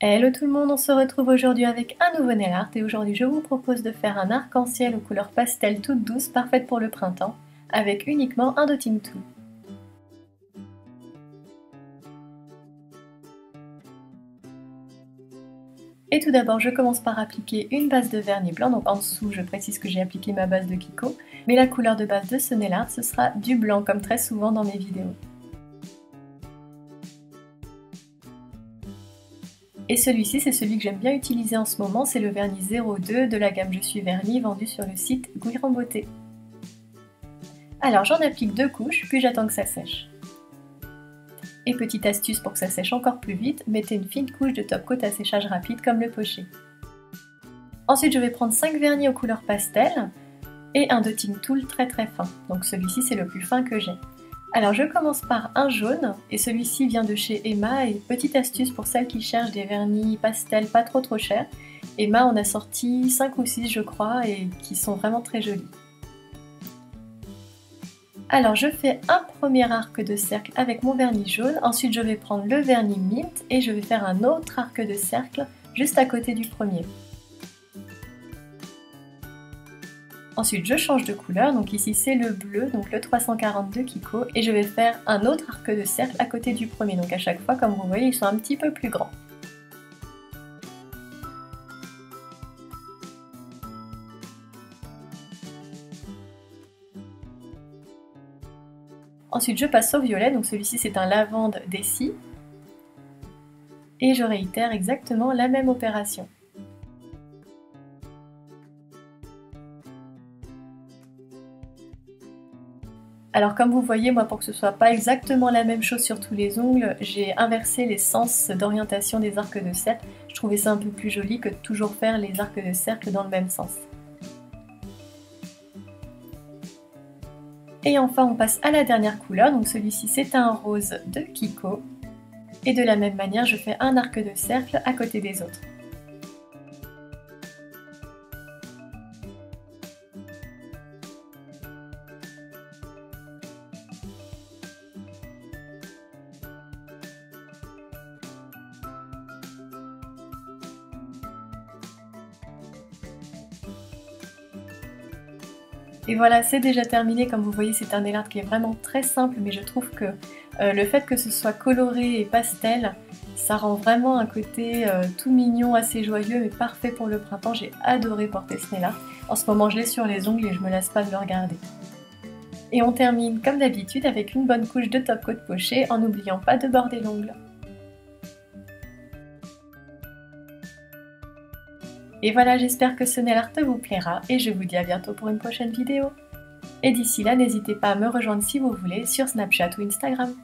Hello tout le monde, on se retrouve aujourd'hui avec un nouveau nail art et aujourd'hui je vous propose de faire un arc-en-ciel aux couleurs pastel toutes douces, parfaites pour le printemps, avec uniquement un dotting tool. Et tout d'abord je commence par appliquer une base de vernis blanc, donc en dessous je précise que j'ai appliqué ma base de Kiko, mais la couleur de base de ce nail art ce sera du blanc comme très souvent dans mes vidéos. Et celui-ci, c'est celui que j'aime bien utiliser en ce moment, c'est le vernis 02 de la gamme Je suis vernis vendu sur le site Gouire en Beauté. Alors j'en applique 2 couches, puis j'attends que ça sèche. Et petite astuce pour que ça sèche encore plus vite, mettez une fine couche de top coat à séchage rapide comme le poché. Ensuite je vais prendre 5 vernis aux couleurs pastel et un dotting tool très fin, donc celui-ci c'est le plus fin que j'ai. Alors je commence par un jaune, et celui-ci vient de chez Emma, et petite astuce pour celles qui cherchent des vernis pastel pas trop chers. Emma en a sorti 5 ou 6 je crois, et qui sont vraiment très jolis. Alors je fais un premier arc de cercle avec mon vernis jaune, ensuite je vais prendre le vernis mint, et je vais faire un autre arc de cercle juste à côté du premier. Ensuite je change de couleur, donc ici c'est le bleu, donc le 342 Kiko, et je vais faire un autre arc de cercle à côté du premier, donc à chaque fois comme vous voyez ils sont un petit peu plus grands. Ensuite je passe au violet, donc celui-ci c'est un lavande d'Essie, et je réitère exactement la même opération. Alors comme vous voyez, moi pour que ce soit pas exactement la même chose sur tous les ongles, j'ai inversé les sens d'orientation des arcs de cercle. Je trouvais ça un peu plus joli que de toujours faire les arcs de cercle dans le même sens. Et enfin on passe à la dernière couleur, donc celui-ci c'est un rose de Kiko. Et de la même manière je fais un arc de cercle à côté des autres. Et voilà, c'est déjà terminé. Comme vous voyez, c'est un nail art qui est vraiment très simple, mais je trouve que le fait que ce soit coloré et pastel, ça rend vraiment un côté tout mignon, assez joyeux, mais parfait pour le printemps. J'ai adoré porter ce nail art. En ce moment, je l'ai sur les ongles et je me lasse pas de le regarder. Et on termine comme d'habitude avec une bonne couche de top coat poché, en n'oubliant pas de border l'ongle. Et voilà, j'espère que ce nail art vous plaira et je vous dis à bientôt pour une prochaine vidéo. Et d'ici là, n'hésitez pas à me rejoindre si vous voulez sur Snapchat ou Instagram.